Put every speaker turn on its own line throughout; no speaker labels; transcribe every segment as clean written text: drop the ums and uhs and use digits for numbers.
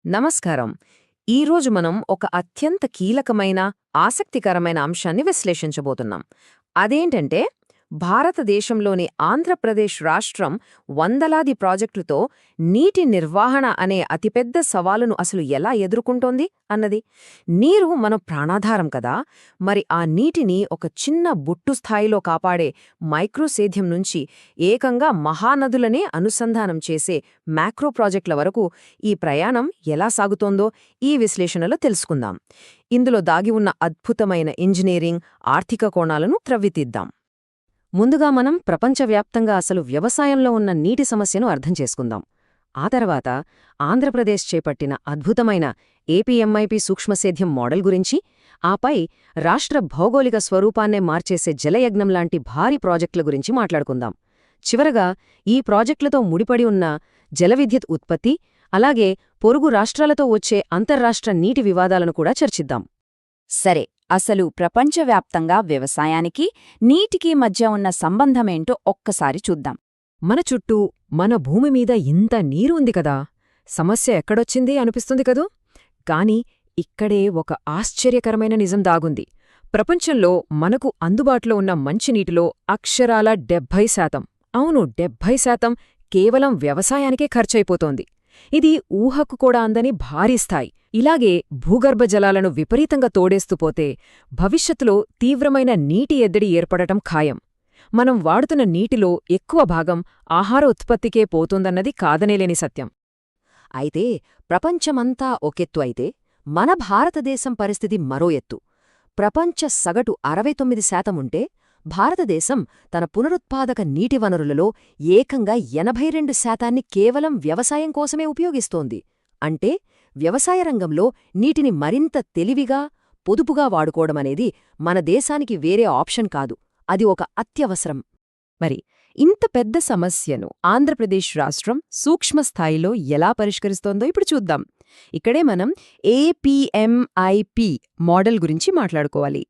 నమస్కారం. ఈరోజు మనం ఒక అత్యంత కీలకమైన, ఆసక్తికరమైన అంశాన్ని విశ్లేషించబోతున్నాం. అదేంటంటే, భారతదేశంలోని ఆంధ్రప్రదేశ్ రాష్ట్రం వందలాది ప్రాజెక్టులతో నీటి నిర్వహణ అనే అతిపెద్ద సవాలును అసలు ఎలా ఎదుర్కొంటోంది అన్నది. నీరు మన ప్రాణాధారం కదా, మరి ఆ నీటిని ఒక చిన్న బొట్టు స్థాయిలో కాపాడే మైక్రోసేద్యం నుంచి ఏకంగా మహానదులనే అనుసంధానం చేసే మ్యాక్రో ప్రాజెక్టుల వరకు ఈ ప్రయాణం ఎలా సాగుతోందో ఈ విశ్లేషణలో తెలుసుకుందాం. ఇందులో దాగి ఉన్న అద్భుతమైన ఇంజనీరింగ్, ఆర్థిక కోణాలను త్రవ్వితీద్దాం. ముందుగా మనం ప్రపంచవ్యాప్తంగా అసలు వ్యవసాయంలో ఉన్న నీటి సమస్యను అర్థం చేసుకుందాం. ఆ తర్వాత ఆంధ్రప్రదేశ్ చేపట్టిన అద్భుతమైన ఏపీఎంఐపీ సూక్ష్మసేద్యం మోడల్ గురించి, ఆపై రాష్ట్ర భౌగోళిక స్వరూపాన్నే మార్చేసే జలయజ్ఞం లాంటి భారీ ప్రాజెక్టుల గురించి మాట్లాడుకుందాం. చివరగా ఈ ప్రాజెక్టులతో ముడిపడి ఉన్న జలవిద్యుత్ ఉత్పత్తి, అలాగే పొరుగు రాష్ట్రాలతో వచ్చే అంతర్రాష్ట్ర నీటి వివాదాలను కూడా చర్చిద్దాం.
సరే, అసలు ప్రపంచవ్యాప్తంగా వ్యవసాయానికి, నీటికి మధ్య ఉన్న సంబంధమేంటో ఒక్కసారి చూద్దాం.
మన చుట్టూ, మన భూమి మీద ఇంత నీరు ఉంది కదా, సమస్య ఎక్కడొచ్చింది అనిపిస్తుంది కదూ. కాని ఇక్కడే ఒక ఆశ్చర్యకరమైన నిజం దాగుంది. ప్రపంచంలో మనకు అందుబాటులో ఉన్న మంచినీటిలో అక్షరాల 70%, అవును 70%, కేవలం వ్యవసాయానికే ఖర్చయిపోతోంది. ఇది ఊహకు కూడా అందని భారీ స్థాయి. ఇలాగే భూగర్భ జలాలను విపరీతంగా తోడేస్తూ పోతే భవిష్యత్తులో తీవ్రమైన నీటి ఎద్దడి ఏర్పడటం ఖాయం. మనం వాడుతున్న నీటిలో ఎక్కువ భాగం ఆహార ఉత్పత్తికే పోతుందన్నది కాదనేలేని సత్యం.
అయితే ప్రపంచమంతా ఒకెత్తు అయితే, మన భారతదేశం పరిస్థితి మరో ఎత్తు. ప్రపంచ సగటు 69% ఉంటే, భారతదేశం తన పునరుత్పాదక నీటి వనరులలో ఏకంగా 82% కేవలం వ్యవసాయం కోసమే ఉపయోగిస్తోంది. అంటే వ్యవసాయ రంగంలో నీటిని మరింత తెలివిగా, పొదుపుగా వాడుకోవడమనేది మన దేశానికి వేరే ఆప్షన్ కాదు, అది ఒక అత్యవసరం.
మరి ఇంత పెద్ద సమస్యను ఆంధ్రప్రదేశ్ రాష్ట్రం సూక్ష్మస్థాయిలో ఎలా పరిష్కరిస్తోందో ఇప్పుడు చూద్దాం. ఇక్కడే మనం ఏపీఎంఐపీ మోడల్ గురించి మాట్లాడుకోవాలి.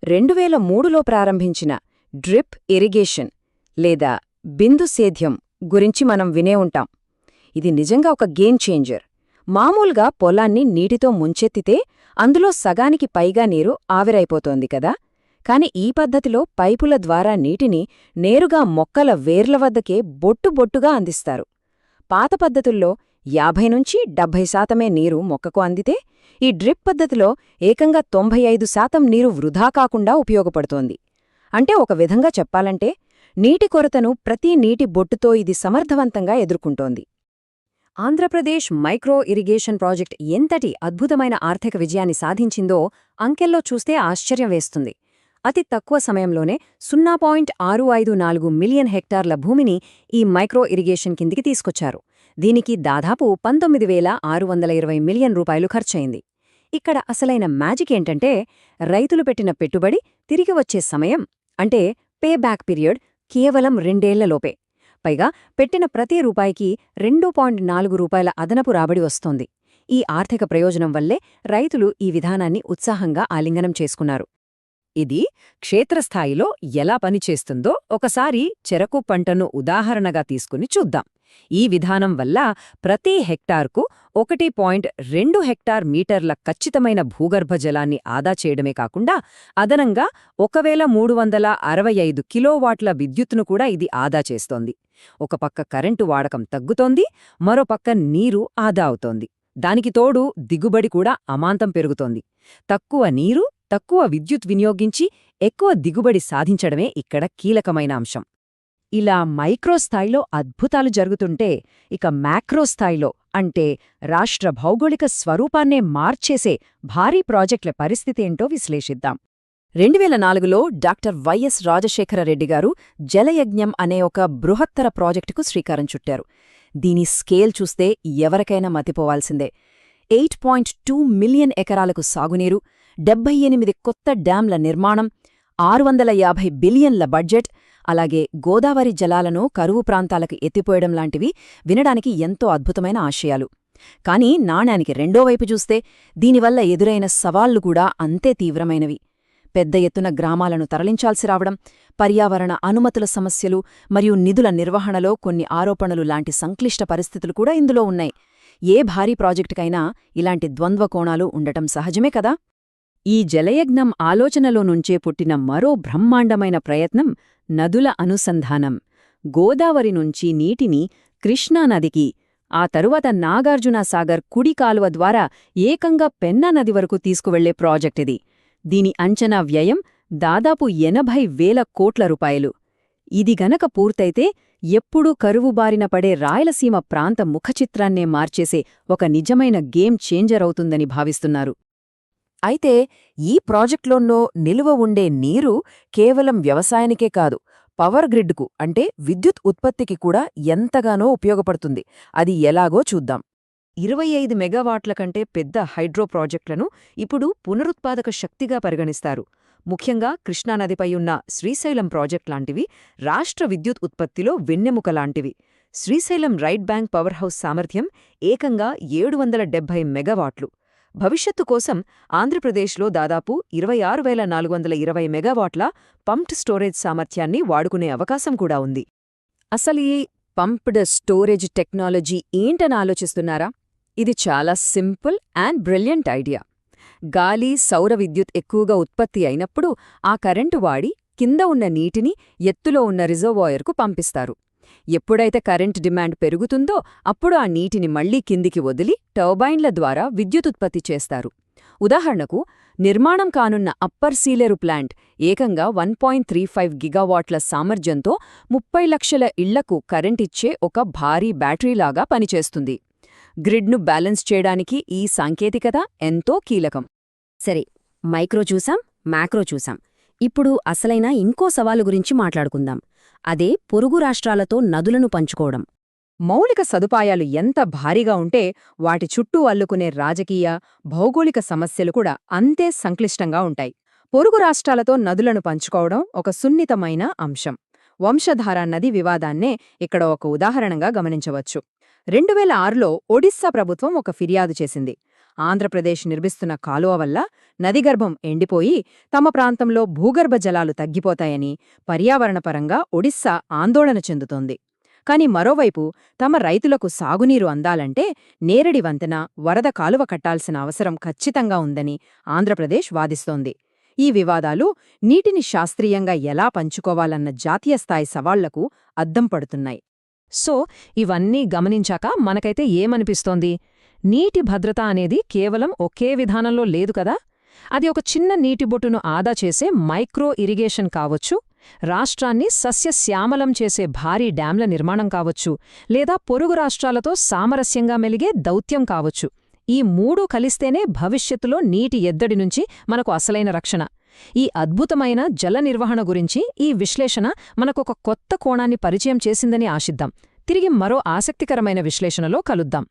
2003లో ప్రారంభించిన డ్రిప్ ఇరిగేషన్ లేదా బిందు సేద్యం గురించి మనం వినే ఉంటాం. ఇది నిజంగా ఒక గేమ్ చేంజర్. మామూలుగా పొలాన్ని నీటితో ముంచెత్తితే అందులో సగానికి పైగా నీరు ఆవిరైపోతోంది కదా. కాని ఈ పద్ధతిలో పైపుల ద్వారా నీటిని నేరుగా మొక్కల వేర్ల వద్దకే బొట్టుబొట్టుగా అందిస్తారు. పాత పద్ధతుల్లో 50-70% నీరు మొక్కకు అందితే, ఈ డ్రిప్ పద్ధతిలో ఏకంగా 95% నీరు వృధా కాకుండా ఉపయోగపడుతోంది. అంటే ఒక విధంగా చెప్పాలంటే, నీటి కొరతను ప్రతి నీటి బొట్టుతో ఇది సమర్థవంతంగా ఎదుర్కొంటోంది.
ఆంధ్రప్రదేశ్ మైక్రో ఇరిగేషన్ ప్రాజెక్ట్ ఎంతటి అద్భుతమైన ఆర్థిక విజయాన్ని సాధించిందో అంకెల్లో చూస్తే ఆశ్చర్యం వేస్తుంది. అతి తక్కువ సమయంలోనే 0.654 మిలియన్ హెక్టార్ల భూమిని ఈ మైక్రో ఇరిగేషన్ కిందికి తీసుకొచ్చారు. దీనికి దాదాపు 19,620 మిలియన్ రూపాయలు ఖర్చయింది. ఇక్కడ అసలైన మ్యాజిక్ ఏంటంటే, రైతులు పెట్టిన పెట్టుబడి తిరిగి వచ్చే సమయం, అంటే పే బ్యాక్ పీరియడ్, కేవలం 2 ఏళ్లలోపే. పైగా పెట్టిన ప్రతి రూపాయికి 2.4 రూపాయల అదనపు రాబడి వస్తోంది. ఈ ఆర్థిక ప్రయోజనం వల్లే రైతులు ఈ విధానాన్ని ఉత్సాహంగా ఆలింగనం చేసుకున్నారు. ఇది క్షేత్రస్థాయిలో ఎలా పనిచేస్తుందో ఒకసారి చెరకు పంటను ఉదాహరణగా తీసుకుని చూద్దాం. ఈ విధానం వల్ల ప్రతి హెక్టార్కు 1.2 హెక్టార్ మీటర్ల ఖచ్చితమైన భూగర్భ జలాన్ని ఆదా చేయడమే కాకుండా, అదనంగా 1365 కిలోవాట్ల విద్యుత్తును కూడా ఇది ఆదా చేస్తోంది. ఒక పక్క కరెంటు వాడకం తగ్గుతోంది, మరోపక్క నీరు ఆదా అవుతోంది. దానికి తోడు దిగుబడి కూడా అమాంతం పెరుగుతోంది. తక్కువ నీరు, తక్కువ విద్యుత్ వినియోగించి ఎక్కువ దిగుబడి సాధించడమే ఇక్కడ కీలకమైన అంశం. ఇలా మైక్రోస్థాయిలో అద్భుతాలు జరుగుతుంటే, ఇక మ్యాక్రోస్థాయిలో, అంటే రాష్ట్ర భౌగోళిక స్వరూపాన్నే మార్చేసే భారీ ప్రాజెక్టుల పరిస్థితేంటో విశ్లేషిద్దాం. 2004లో డాక్టర్ వైఎస్ రాజశేఖరరెడ్డి గారు జలయజ్ఞం అనే ఒక బృహత్తర ప్రాజెక్టుకు శ్రీకారం చుట్టారు. దీని స్కేల్ చూస్తే ఎవరికైనా మతిపోవాల్సిందే. 8.2 మిలియన్ ఎకరాలకు సాగునీరు, 78 కొత్త డ్యాంల నిర్మాణం, 650 బిలియన్ల బడ్జెట్, అలాగే గోదావరి జలాలను కరువు ప్రాంతాలకు ఎత్తిపోయడం లాంటివి వినడానికి ఎంతో అద్భుతమైన ఆశయాలు. కాని నాణానికి రెండో వైపు చూస్తే దీనివల్ల ఎదురైన సవాళ్లు కూడా అంతే తీవ్రమైనవి. పెద్ద ఎత్తున గ్రామాలను తరలించాల్సి రావడం, పర్యావరణ అనుమతుల సమస్యలు మరియు నిధుల నిర్వహణలో కొన్ని ఆరోపణలు లాంటి సంక్లిష్ట పరిస్థితులు కూడా ఇందులో ఉన్నాయి.
ఏ భారీ ప్రాజెక్టుకైనా ఇలాంటి ద్వంద్వ కోణాలు ఉండటం సహజమే కదా. ఈ జలయజ్ఞం ఆలోచనలో నుంచే పుట్టిన మరో బ్రహ్మాండమైన ప్రయత్నం నదుల అనుసంధానం. గోదావరి నుంచి నీటిని కృష్ణానదికి, ఆ తరువాత నాగార్జునసాగర్ కుడి కాలువ ద్వారా ఏకంగా పెన్నా నది వరకు తీసుకువెళ్లే ప్రాజెక్టిది. దీని అంచనా వ్యయం దాదాపు 80,000 కోట్ల రూపాయలు. ఇది గనక పూర్తయితే ఎప్పుడూ కరువుబారిన పడే రాయలసీమ ప్రాంత ముఖచిత్రాన్నే మార్చేసే ఒక నిజమైన గేమ్ చేంజర్ అవుతుందని భావిస్తున్నారు.
అయితే ఈ ప్రాజెక్టులోనో నిలువ ఉండే నీరు కేవలం వ్యవసాయానికే కాదు, పవర్ గ్రిడ్కు అంటే విద్యుత్ ఉత్పత్తికి కూడా ఎంతగానో ఉపయోగపడుతుంది. అది ఎలాగో చూద్దాం. 25 మెగావాట్ల కంటే పెద్ద హైడ్రో ప్రాజెక్టులను ఇప్పుడు పునరుత్పాదక శక్తిగా పరిగణిస్తారు. ముఖ్యంగా కృష్ణానదిపై ఉన్న శ్రీశైలం ప్రాజెక్ట్ లాంటివి రాష్ట్ర విద్యుత్ ఉత్పత్తిలో వెన్నెముక లాంటివి. Srisailam right bank power house సామర్థ్యం ఏకంగా 770 మెగావాట్లు. భవిష్యత్తు కోసం ఆంధ్రప్రదేశ్లో దాదాపు 26,420 మెగావాట్ల పంప్డ్ స్టోరేజ్ సామర్థ్యాన్ని వాడుకునే అవకాశం కూడా ఉంది.
అసలు ఈ పంప్డ్ స్టోరేజ్ టెక్నాలజీ ఏంటని ఆలోచిస్తున్నారా? ఇది చాలా సింపుల్ అండ్ బ్రిలియంట్ ఐడియా. గాలి, సౌర విద్యుత్ ఎక్కువగా ఉత్పత్తి అయినప్పుడు ఆ కరెంటు వాడి కింద ఉన్న నీటిని ఎత్తులో ఉన్న రిజర్వాయర్కు పంపిస్తారు. ఎప్పుడైతే కరెంట్ డిమాండ్ పెరుగుతుందో అప్పుడు ఆ నీటిని మళ్లీ కిందికి వదిలి టర్బైన్ల ద్వారా విద్యుతుత్పత్తి చేస్తారు. ఉదాహరణకు, నిర్మాణం కానున్న అప్పర్ సీలేరు ప్లాంట్ ఏకంగా 1.35 గిగావాట్ల సామర్థ్యంతో 30 లక్షల ఇళ్లకు కరెంటిచ్చే ఒక భారీ బ్యాటరీలాగా పనిచేస్తుంది. గ్రిడ్ను బ్యాలెన్స్ చేయడానికి ఈ సాంకేతికత ఎంతో కీలకం.
సరే, మైక్రో చూసాం, మ్యాక్రో చూసాం. ఇప్పుడు అసలైన ఇంకో సవాలు గురించి మాట్లాడుకుందాం. అదే పొరుగు రాష్ట్రాలతో నదులను పంచుకోవడం.
మౌలిక సదుపాయాలు ఎంత భారీగా ఉంటే వాటి చుట్టూ అల్లుకునే రాజకీయ, భౌగోళిక సమస్యలు కూడా అంతే సంక్లిష్టంగా ఉంటాయి. పొరుగు రాష్ట్రాలతో నదులను పంచుకోవడం ఒక సున్నితమైన అంశం. వంశధార నది వివాదాన్నే ఇక్కడ ఒక ఉదాహరణగా గమనించవచ్చు. 2006లో ఒడిస్సా ప్రభుత్వం ఒక ఫిర్యాదు చేసింది. ఆంధ్రప్రదేశ్ నిర్మిస్తున్న కాలువ వల్ల నదిగర్భం ఎండిపోయి తమ ప్రాంతంలో భూగర్భ జలాలు తగ్గిపోతాయని పర్యావరణపరంగా ఒడిస్సా ఆందోళన చెందుతోంది. కాని మరోవైపు తమ రైతులకు సాగునీరు అందాలంటే నేరడి వంతెన, వరద కాలువ కట్టాల్సిన అవసరం ఖచ్చితంగా ఉందని ఆంధ్రప్రదేశ్ వాదిస్తోంది. ఈ వివాదాలు నీటిని శాస్త్రీయంగా ఎలా పంచుకోవాలన్న జాతీయ స్థాయి సవాళ్లకు అద్దం పడుతున్నాయి.
సో ఇవన్నీ గమనించాక మనకైతే ఏమనిపిస్తోంది? నీటి భద్రత అనేది కేవలం ఒకే విధానంలో లేదు కదా. అది ఒక చిన్న నీటిబొట్టును ఆదా చేసే మైక్రో ఇరిగేషన్ కావచ్చు, రాష్ట్రాన్ని సస్యశ్యామలం చేసే భారీ డ్యాంల నిర్మాణం కావచ్చు, లేదా పొరుగు రాష్ట్రాలతో సామరస్యంగా మెలిగే దౌత్యం కావచ్చు. ఈ మూడూ కలిస్తేనే భవిష్యత్తులో నీటి ఎద్దడి నుంచి మనకు అసలైన రక్షణ. ఈ అద్భుతమైన జల నిర్వహణ గురించి ఈ విశ్లేషణ మనకొక కొత్త కోణాన్ని పరిచయం చేసిందని ఆశిద్దాం. తిరిగి మరో ఆసక్తికరమైన విశ్లేషణలో కలుద్దాం.